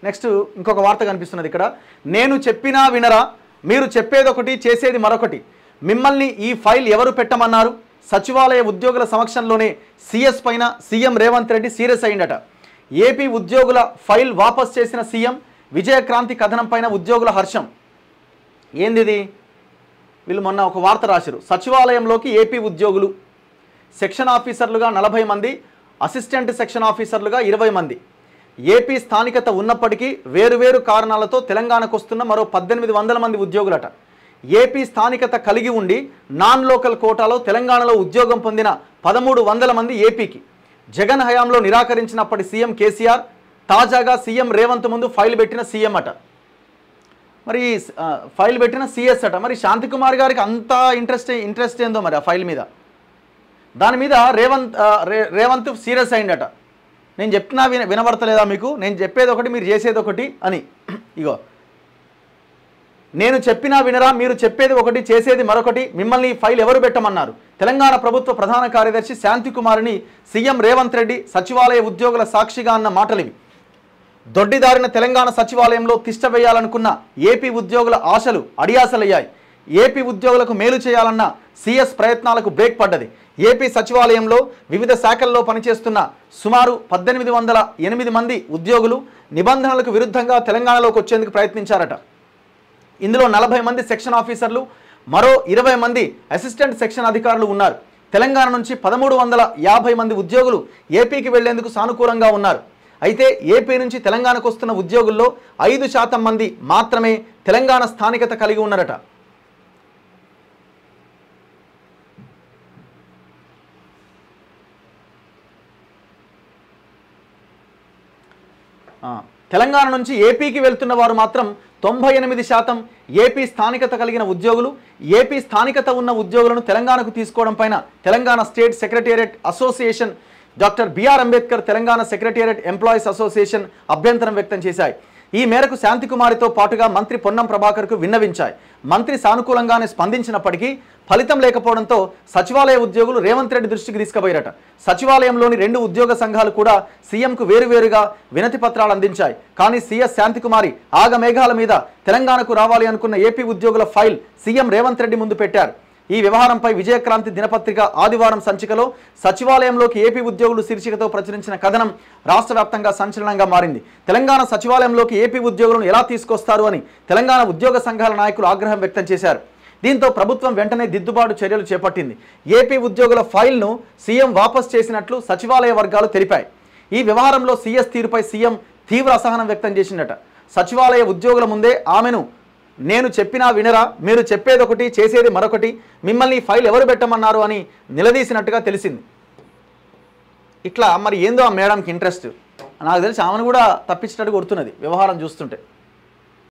Next ఇంకొక వార్త కనిపిస్తున్నది ఇక్కడ. నేను చెప్పినా వినరా, మీరు చెప్పేదొకటి చేసేది మరొకటి, మిమ్మల్ని ఈ ఫైల్ ఎవరు పెట్టమన్నారు? సచివాలయ ఉద్యోగుల సమక్షంలోనే సీఎస్ పైన సీఎం రేవంత్ రెడ్డి సీరియస్ అయిందట. ఏపీ ఉద్యోగుల ఫైల్ వాపస్ చేసిన సీఎం, విజయక్రాంతి కథనం పైన ఉద్యోగుల హర్షం. ఏందిది? వీళ్ళు మొన్న ఒక వార్త రాశారు. సచివాలయంలోకి ఏపీ ఉద్యోగులు సెక్షన్ ఆఫీసర్లుగా 40 మంది, అసిస్టెంట్ సెక్షన్ ఆఫీసర్లుగా 20 మంది. ఏపీ స్థానికత ఉన్నప్పటికీ వేరువేరు కారణాలతో తెలంగాణకు వస్తున్న మరో 1800 మంది ఉద్యోగులట. ఏపీ స్థానికత కలిగి ఉండి నాన్ లోకల్ కోటాలో తెలంగాణలో ఉద్యోగం పొందిన 1300 మంది ఏపీకి జగన్ హయాంలో నిరాకరించినప్పటి సీఎం కేసీఆర్ తాజాగా సీఎం రేవంత్ ముందు ఫైల్ పెట్టిన సీఎం అట. మరి ఫైల్ పెట్టిన సీఎస్ అట. మరి శాంతికుమార్ గారికి అంత ఇంట్రెస్ట్ ఏందో మరి ఆ ఫైల్ మీద. దాని మీద రేవంత్ సీరియస్ అయిందట. నేను చెప్తున్నా వినబడతలేదా మీకు? నేను చెప్పేది ఒకటి, మీరు చేసేది ఒకటి అని. ఇగో, నేను చెప్పినా వినరా, మీరు చెప్పేది ఒకటి చేసేది మరొకటి, మిమ్మల్ని ఈ ఫైల్ ఎవరు పెట్టమన్నారు? తెలంగాణ ప్రభుత్వ ప్రధాన కార్యదర్శి శాంతికుమార్ని సీఎం రేవంత్ రెడ్డి సచివాలయ ఉద్యోగుల సాక్షిగా అన్న మాటలివి. దొడ్డిదారిన తెలంగాణ సచివాలయంలో తిష్ట వేయాలనుకున్న ఏపీ ఉద్యోగుల ఆశలు అడియాసలయ్యాయి. ఏపీ ఉద్యోగులకు మేలు చేయాలన్న సీఎస్ ప్రయత్నాలకు బ్రేక్ పడ్డది. ఏపీ సచివాలయంలో వివిధ శాఖల్లో పనిచేస్తున్న సుమారు 1808 మంది ఉద్యోగులు నిబంధనలకు విరుద్ధంగా తెలంగాణలోకి వచ్చేందుకు ప్రయత్నించారట. ఇందులో 40 మంది సెక్షన్ ఆఫీసర్లు, మరో 20 మంది అసిస్టెంట్ సెక్షన్ అధికారులు ఉన్నారు. తెలంగాణ నుంచి 1350 మంది ఉద్యోగులు ఏపీకి వెళ్లేందుకు సానుకూలంగా ఉన్నారు. అయితే ఏపీ నుంచి తెలంగాణకు వస్తున్న ఉద్యోగుల్లో 5% మంది మాత్రమే తెలంగాణ స్థానికత కలిగి ఉన్నారట. తెలంగాణ నుంచి ఏపీకి వెళ్తున్న వారు మాత్రం 98% ఏపీ స్థానికత కలిగిన ఉద్యోగులు. ఏపీ స్థానికత ఉన్న ఉద్యోగులను తెలంగాణకు తీసుకోవడం పైన Telangana state secretariat association, doctor B R Ambedkar Telangana secretariat employees association అభ్యంతరం వ్యక్తం చేశాయి. ఈ మేరకు శాంతికుమారితో పాటుగా మంత్రి పొన్నం ప్రభాకర్కు విన్నవించాయి. మంత్రి సానుకూలంగానే స్పందించినప్పటికీ ఫలితం లేకపోవడంతో సచివాలయ ఉద్యోగులు రేవంత్ రెడ్డి దృష్టికి తీసుకుపోయారట. సచివాలయంలోని 2 ఉద్యోగ సంఘాలు కూడా సీఎంకు వేరువేరుగా వినతి పత్రాలు అందించాయి. కానీ సీఎస్ శాంతికుమారి ఆగమేఘాల మీద తెలంగాణకు రావాలి అనుకున్న ఏపీ ఉద్యోగుల ఫైల్ సీఎం రేవంత్ రెడ్డి ముందు పెట్టారు. ఈ వ్యవహారంపై విజయక్రాంతి దినపత్రిక ఆదివారం సంచికలో సచివాలయంలోకి ఏపీ ఉద్యోగులు శీర్షికతో ప్రచురించిన కథనం రాష్ట్ర వ్యాప్తంగా సంచలనంగా మారింది. తెలంగాణ సచివాలయంలోకి ఏపీ ఉద్యోగులను ఎలా తీసుకొస్తారు అని తెలంగాణ ఉద్యోగ సంఘాల నాయకులు ఆగ్రహం వ్యక్తం చేశారు. దీంతో ప్రభుత్వం వెంటనే దిద్దుబాటు చర్యలు చేపట్టింది. ఏపీ ఉద్యోగుల ఫైల్ను సీఎం వాపస్ చేసినట్లు సచివాలయ వర్గాలు తెలిపాయి. ఈ వ్యవహారంలో సీఎస్ తీరుపై సీఎం తీవ్ర అసహనం వ్యక్తం చేసిందట. సచివాలయ ఉద్యోగుల ముందే ఆమెను నేను చెప్పినా వినరా, మీరు చెప్పేదొకటి చేసేది మరొకటి, మిమ్మల్ని ఈ ఫైల్ ఎవరు పెట్టమన్నారు అని నిలదీసినట్టుగా తెలిసింది. ఇట్లా మరి ఏందో ఆ మేడంకి ఇంట్రెస్ట్ నాకు తెలిసి ఆమెను కూడా తప్పించేటట్టు కొడుతున్నది వ్యవహారం చూస్తుంటే.